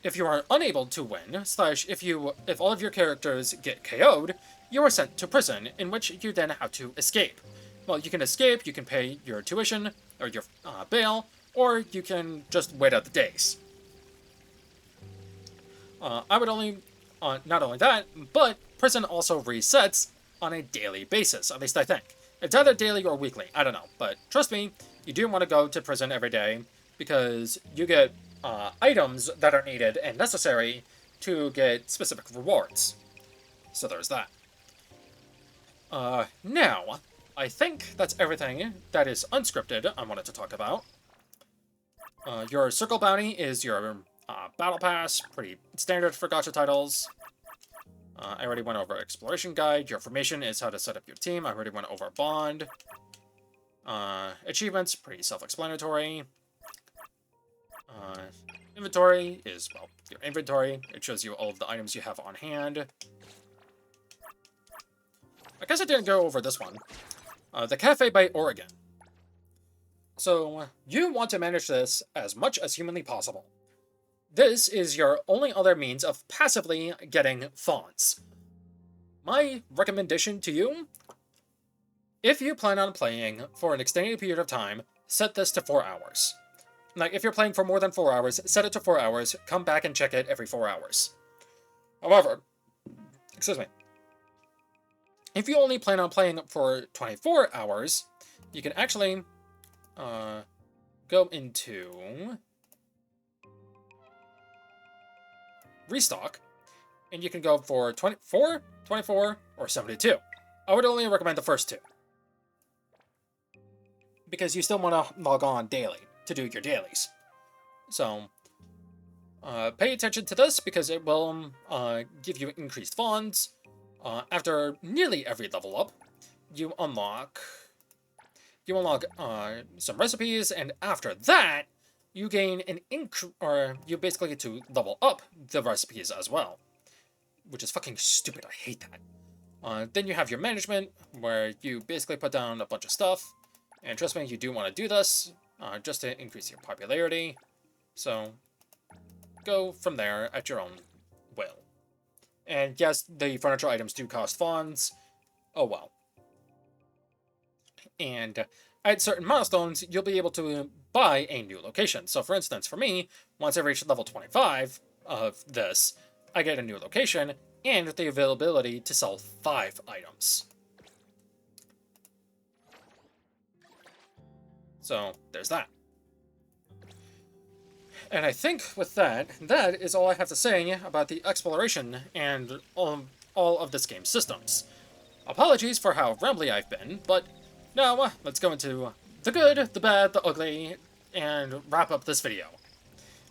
Speaker 1: If you are unable to win, slash if all of your characters get KO'd, you are sent to prison, in which you then have to escape. Well, you can escape, you can pay your tuition, or your bail, or you can just wait out the days. I would only, not only that, but prison also resets on a daily basis, at least I think. It's either daily or weekly, I don't know, but trust me, you do want to go to prison every day, because you get items that are needed and necessary to get specific rewards. So there's that. Now, I think that's everything that is unscripted I wanted to talk about. Your Circle Bounty is your Battle Pass, pretty standard for gacha titles. I already went over Exploration Guide. Your Formation is how to set up your team. I already went over Bond. Achievements, pretty self-explanatory. Inventory is, well, your inventory. It shows you all of the items you have on hand. I guess I didn't go over this one. The Cafe by Oregon. So, you want to manage this as much as humanly possible. This is your only other means of passively getting fawns. My recommendation to you, if you plan on playing for an extended period of time, set this to 4 hours. Like, if you're playing for more than 4 hours, set it to 4 hours, come back and check it every 4 hours. However, excuse me, if you only plan on playing for 24 hours, you can actually go into Restock, and you can go for 24, 24, or 72. I would only recommend the first two, because you still want to log on daily to do your dailies. So, pay attention to this, because it will give you increased funds. After nearly every level up, you unlock some recipes, and after that, you gain an you basically get to level up the recipes as well, which is fucking stupid. I hate that. Then you have your management, where you basically put down a bunch of stuff, and trust me, you do want to do this, just to increase your popularity. So, go from there at your own will. And yes, the furniture items do cost funds. Oh well. And at certain milestones, you'll be able to buy a new location. So for instance, for me, once I reach level 25 of this, I get a new location and the availability to sell 5 items. So there's that. And I think with that, that is all I have to say about the exploration and all of this game's systems. Apologies for how rambly I've been, but now let's go into the good, the bad, the ugly, and wrap up this video.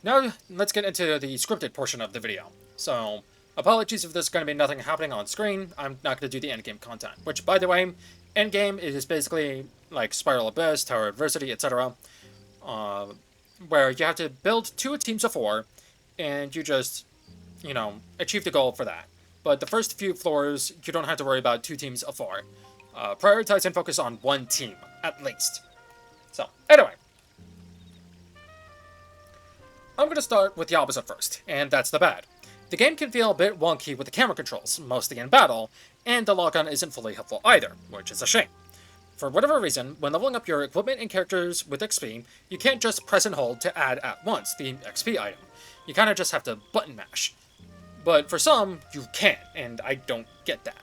Speaker 1: Now let's get into the scripted portion of the video. So, apologies if there's going to be nothing happening on screen. I'm not going to do the endgame content, which, by the way, endgame is basically like Spiral Abyss, Tower Adversity, etc. Where you have to build 2 teams of 4, and you just, you know, achieve the goal for that. But the first few floors, you don't have to worry about 2 teams of 4. Prioritize and focus on 1 team, at least. So, anyway. I'm going to start with the opposite first, and that's the bad. The game can feel a bit wonky with the camera controls, mostly in battle, and the lock-on isn't fully helpful either, which is a shame. For whatever reason, when leveling up your equipment and characters with XP, you can't just press and hold to add at once the XP item. You kind of just have to button mash. But for some, you can, and I don't get that.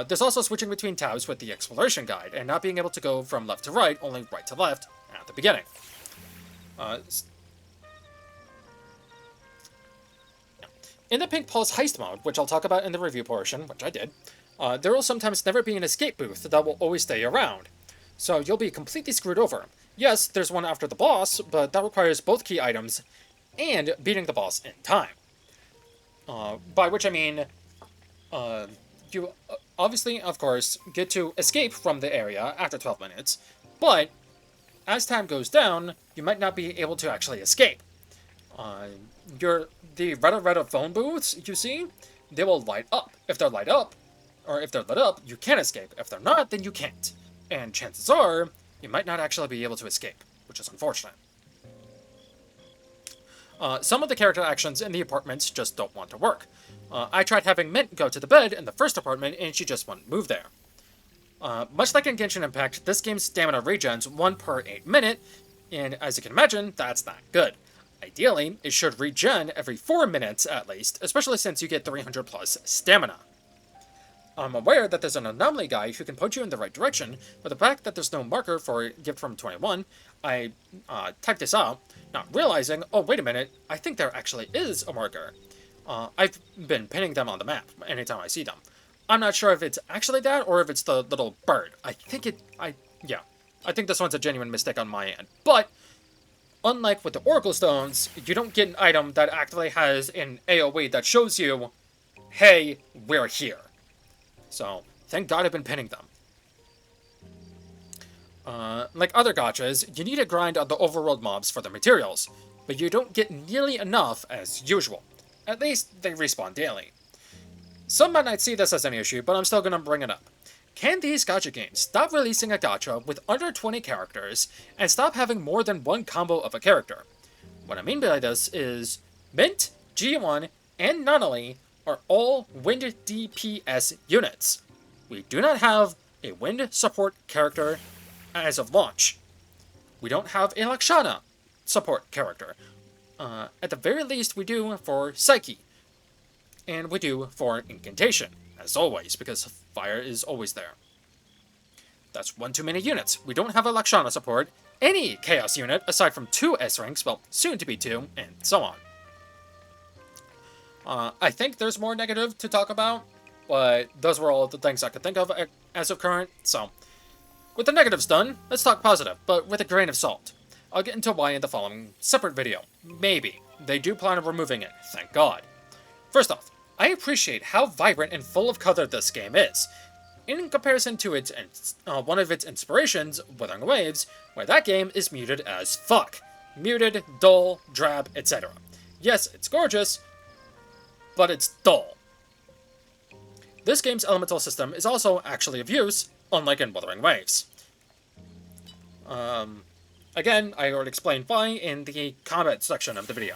Speaker 1: There's also switching between tabs with the Exploration Guide, and not being able to go from left to right, only right to left at the beginning. In the Pink Pulse heist mode, which I'll talk about in the review portion, which I did, there will sometimes never be an escape booth that will always stay around. So you'll be completely screwed over. Yes, there's one after the boss, but that requires both key items and beating the boss in time. By which I mean, you obviously, of course, get to escape from the area after 12 minutes, but as time goes down, you might not be able to actually escape. The red phone booths you see, they will light up. If they're light up, or if they're lit up, you can escape. If they're not, then you can't. And chances are, you might not actually be able to escape, which is unfortunate. Some of the character actions in the apartments just don't want to work. I tried having Mint go to the bed in the first apartment, and she just wouldn't move there. Much like in Genshin Impact, this game's stamina regens 1 per 8 minute, and as you can imagine, that's not good. Ideally, it should regen every 4 minutes at least, especially since you get 300 plus stamina. I'm aware that there's an anomaly guy who can point you in the right direction, but the fact that there's no marker for Gift from 21, I typed this out, not realizing, oh wait a minute, I think there actually is a marker. I've been pinning them on the map anytime I see them. I'm not sure if it's actually that or if it's the little bird. I think this one's a genuine mistake on my end. But unlike with the Oracle Stones, you don't get an item that actually has an AoE that shows you, hey, we're here. So, thank God I've been pinning them. Like other gachas, you need to grind on the overworld mobs for the materials, but you don't get nearly enough as usual. At least, they respawn daily. Some might not see this as an issue, but I'm still gonna bring it up. Can these gacha games stop releasing a gacha with under 20 characters and stop having more than one combo of a character? What I mean by this is Mint, G1, and Nunnally are all wind DPS units. We do not have a wind support character as of launch. We don't have a Lakshana support character. At the very least, we do for Psyche. And we do for Incantation, as always, because fire is always there. That's one too many units. We don't have a Lakshana support, any Chaos unit, aside from 2 S ranks, well, soon to be 2, and so on. I think there's more negative to talk about, but those were all the things I could think of as of current, so. With the negatives done, let's talk positive, but with a grain of salt. I'll get into why in the following separate video. Maybe. They do plan on removing it, thank God. First off, I appreciate how vibrant and full of color this game is. In comparison to its one of its inspirations, Wuthering Waves, where that game is muted as fuck. Muted, dull, drab, etc. Yes, it's gorgeous, but it's dull. This game's elemental system is also actually of use, unlike in Wuthering Waves. Again, I already explained why in the combat section of the video.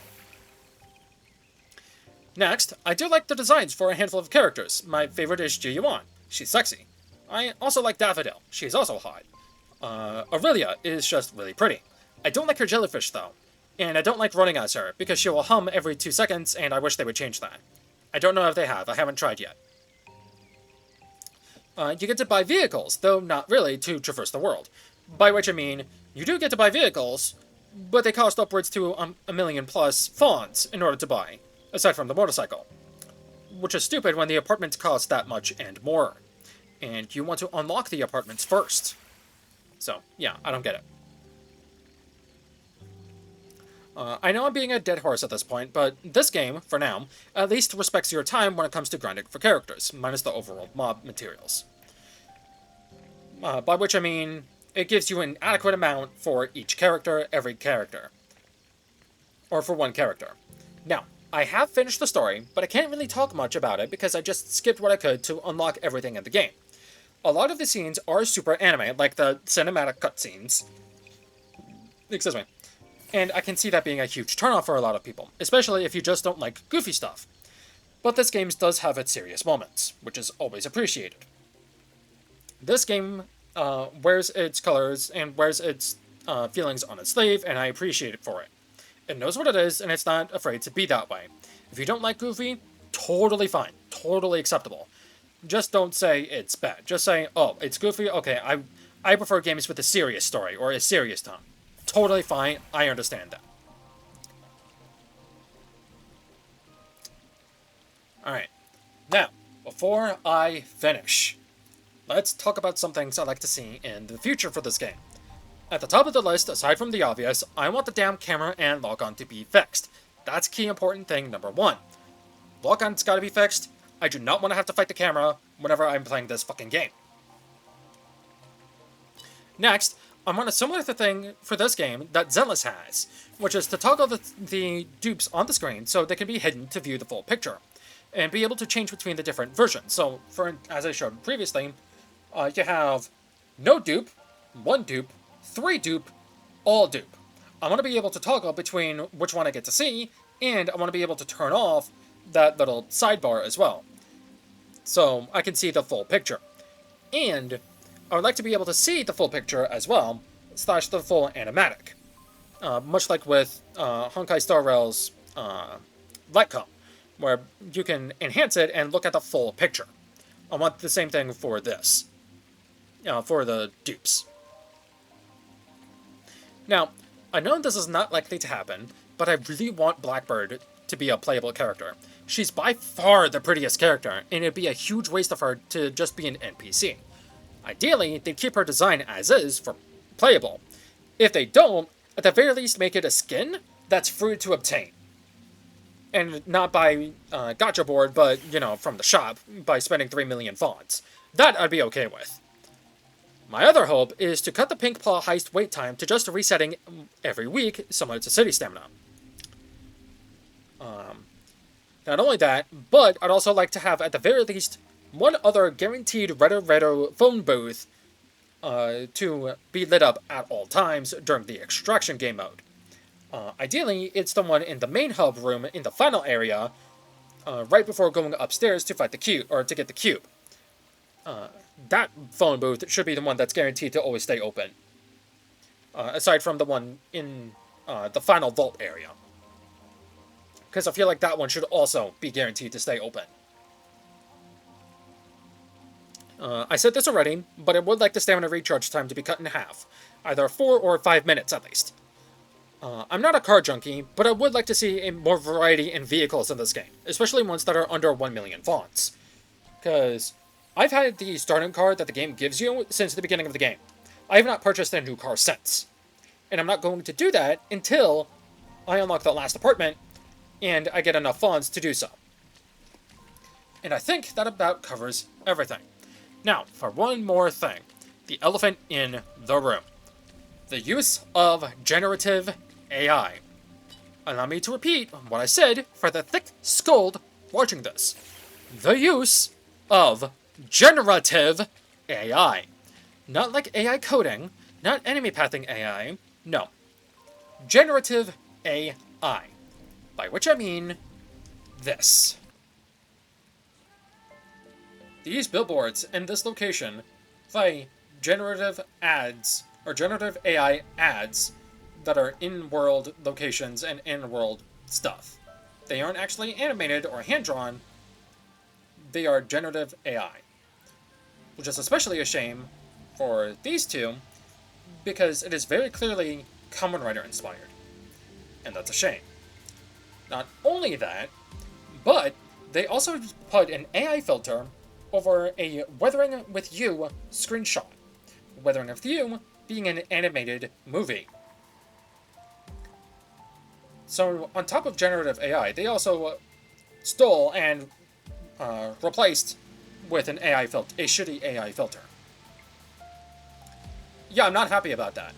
Speaker 1: Next, I do like the designs for a handful of characters. My favorite is Ji-Yuan. She's sexy. I also like Daffodil. She's also hot. Aurelia is just really pretty. I don't like her jellyfish, though. And I don't like running as her, because she will hum every 2 seconds, and I wish they would change that. I don't know if they have. I haven't tried yet. You get to buy vehicles, though not really, to traverse the world. By which I mean, you do get to buy vehicles, but they cost upwards to a million plus fawns in order to buy, aside from the motorcycle. Which is stupid when the apartments cost that much and more. And you want to unlock the apartments first. So, yeah, I don't get it. I know I'm being a dead horse at this point, but this game, for now, at least respects your time when it comes to grinding for characters, minus the overall mob materials. By which I mean, it gives you an adequate amount for each character, every character. Or for one character. Now, I have finished the story, but I can't really talk much about it because I just skipped what I could to unlock everything in the game. A lot of the scenes are super anime, like the cinematic cutscenes. Excuse me. And I can see that being a huge turnoff for a lot of people, especially if you just don't like goofy stuff. But this game does have its serious moments, which is always appreciated. This game wears its colors and wears its feelings on its sleeve, and I appreciate it for it. It knows what it is, and it's not afraid to be that way. If you don't like goofy, totally fine, totally acceptable. Just don't say it's bad. Just say, oh, it's goofy, okay, I prefer games with a serious story, or a serious tone. Totally fine, I understand that. Alright. Now, before I finish, let's talk about some things I'd like to see in the future for this game. At the top of the list, aside from the obvious, I want the damn camera and lock-on to be fixed. That's key important thing number one. Lock-on's gotta be fixed. I do not want to have to fight the camera whenever I'm playing this fucking game. Next, I want a similar thing for this game that Zenless has, which is to toggle the dupes on the screen so they can be hidden to view the full picture, and be able to change between the different versions. So, as I showed previously, you have no dupe, one dupe, 3 dupe, all dupe. I want to be able to toggle between which one I get to see, and I want to be able to turn off that little sidebar as well, so I can see the full picture. And I would like to be able to see the full picture as well, / the full animatic. Much like with Honkai Star Rail's Lightcom, where you can enhance it and look at the full picture. I want the same thing for this, for the dupes. Now, I know this is not likely to happen, but I really want Blackbird to be a playable character. She's by far the prettiest character, and it'd be a huge waste of her to just be an NPC. Ideally, they'd keep her design as is for playable. If they don't, at the very least make it a skin that's free to obtain. And not by gacha board, but, from the shop, by spending 3 million fonts. That I'd be okay with. My other hope is to cut the Pink Paw heist wait time to just resetting every week, similar to City Stamina. Not only that, but I'd also like to have, at the very least, one other guaranteed Redo phone booth to be lit up at all times during the extraction game mode. Ideally, it's the one in the main hub room in the final area, right before going upstairs to fight the cube, or to get the cube. That phone booth should be the one that's guaranteed to always stay open, aside from the one in the final vault area. Because I feel like that one should also be guaranteed to stay open. I said this already, but I would like the stamina recharge time to be cut in half. Either 4 or 5 minutes at least. I'm not a car junkie, but I would like to see more variety in vehicles in this game, especially ones that are under 1 million fonts. Because I've had the starting car that the game gives you since the beginning of the game. I have not purchased a new car since. And I'm not going to do that until I unlock the last apartment and I get enough fonts to do so. And I think that about covers everything. Now, for one more thing. The elephant in the room. The use of generative AI. Allow me to repeat what I said for the thick-skulled watching this. The use of generative AI. Not like AI coding, not enemy pathing AI, no. Generative AI. By which I mean this. These billboards in this location play generative ads, or generative AI ads, that are in-world locations and in-world stuff. They aren't actually animated or hand-drawn, they are generative AI. Which is especially a shame for these two, because it is very clearly Kamen Rider inspired. And that's a shame. Not only that, but they also put an AI filter over a Weathering with You screenshot. Weathering with You being an animated movie. So, on top of generative AI, they also stole and replaced with an AI filter, a shitty AI filter. Yeah, I'm not happy about that.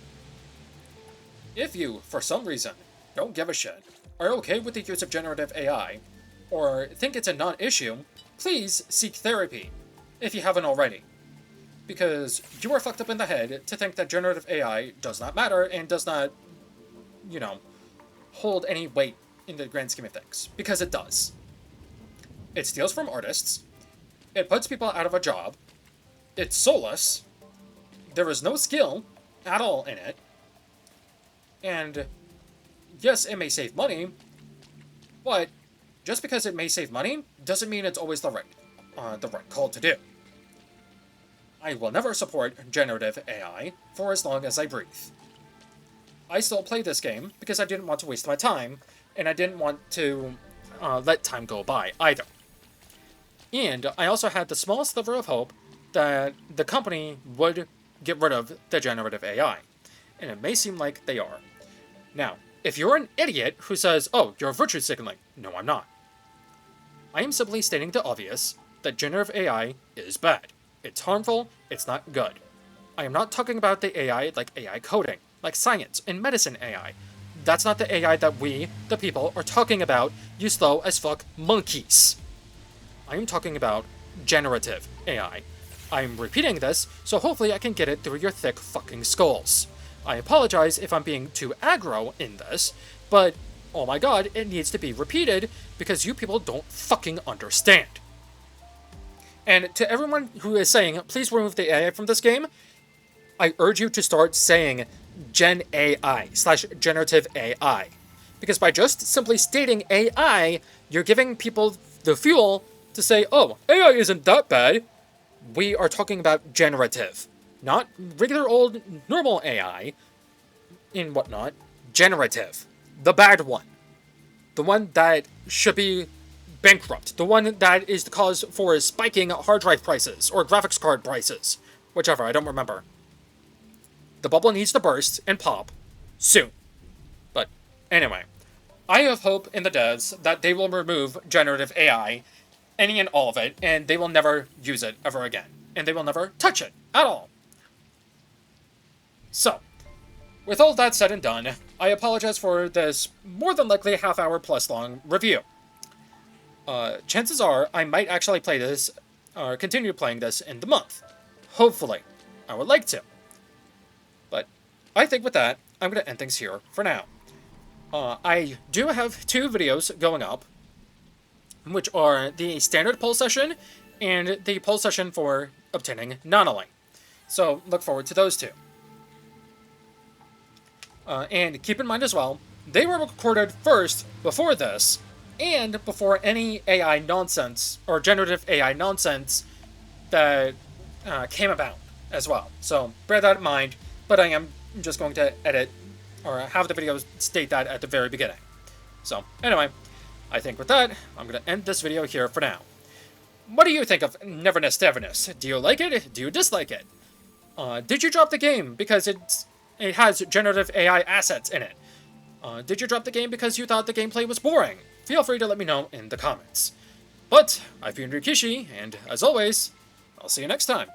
Speaker 1: If you, for some reason, don't give a shit, are okay with the use of generative AI, or think it's a non-issue, please seek therapy, if you haven't already. Because you are fucked up in the head to think that generative AI does not matter and does not, hold any weight in the grand scheme of things. Because it does. It steals from artists, it puts people out of a job, it's soulless, there is no skill at all in it, and yes, it may save money, but just because it may save money doesn't mean it's always the right call to do. I will never support generative AI for as long as I breathe. I still play this game because I didn't want to waste my time, and I didn't want to let time go by either. And I also had the smallest sliver of hope that the company would get rid of the generative AI. And it may seem like they are. Now, if you're an idiot who says, oh, you're virtue signaling, no, I'm not. I am simply stating the obvious that generative AI is bad. It's harmful, it's not good. I am not talking about the AI like AI coding, like science and medicine AI. That's not the AI that we, the people, are talking about, you slow as fuck monkeys. I am talking about generative AI. I'm repeating this, so hopefully I can get it through your thick fucking skulls. I apologize if I'm being too aggro in this, but oh my god, it needs to be repeated because you people don't fucking understand. And to everyone who is saying, please remove the AI from this game, I urge you to start saying Gen AI / generative AI. Because by just simply stating AI, you're giving people the fuel to say, oh, AI isn't that bad. We are talking about generative, not regular old normal AI and whatnot. Generative. The bad one. The one that should be bankrupt. The one that is the cause for spiking hard drive prices or graphics card prices. Whichever, I don't remember. The bubble needs to burst and pop soon. But anyway, I have hope in the devs that they will remove generative AI, any and all of it, and they will never use it ever again. And they will never touch it at all. So, with all that said and done, I apologize for this more than likely half-hour plus long review. Chances are I might actually play this, or continue playing this in the month. Hopefully. I would like to. But I think with that, I'm going to end things here for now. I do have 2 videos going up, which are the standard poll session and the poll session for obtaining Nonoli. So look forward to those 2. And keep in mind as well, they were recorded first before this, and before any AI nonsense, or generative AI nonsense, that came about as well. So bear that in mind, but I am just going to edit, or have the video state that at the very beginning. So anyway, I think with that, I'm going to end this video here for now. What do you think of Neverness Everness? Do you like it? Do you dislike it? Did you drop the game because it has generative AI assets in it? Did you drop the game because you thought the gameplay was boring? Feel free to let me know in the comments. But I've been Rikishi, and as always, I'll see you next time.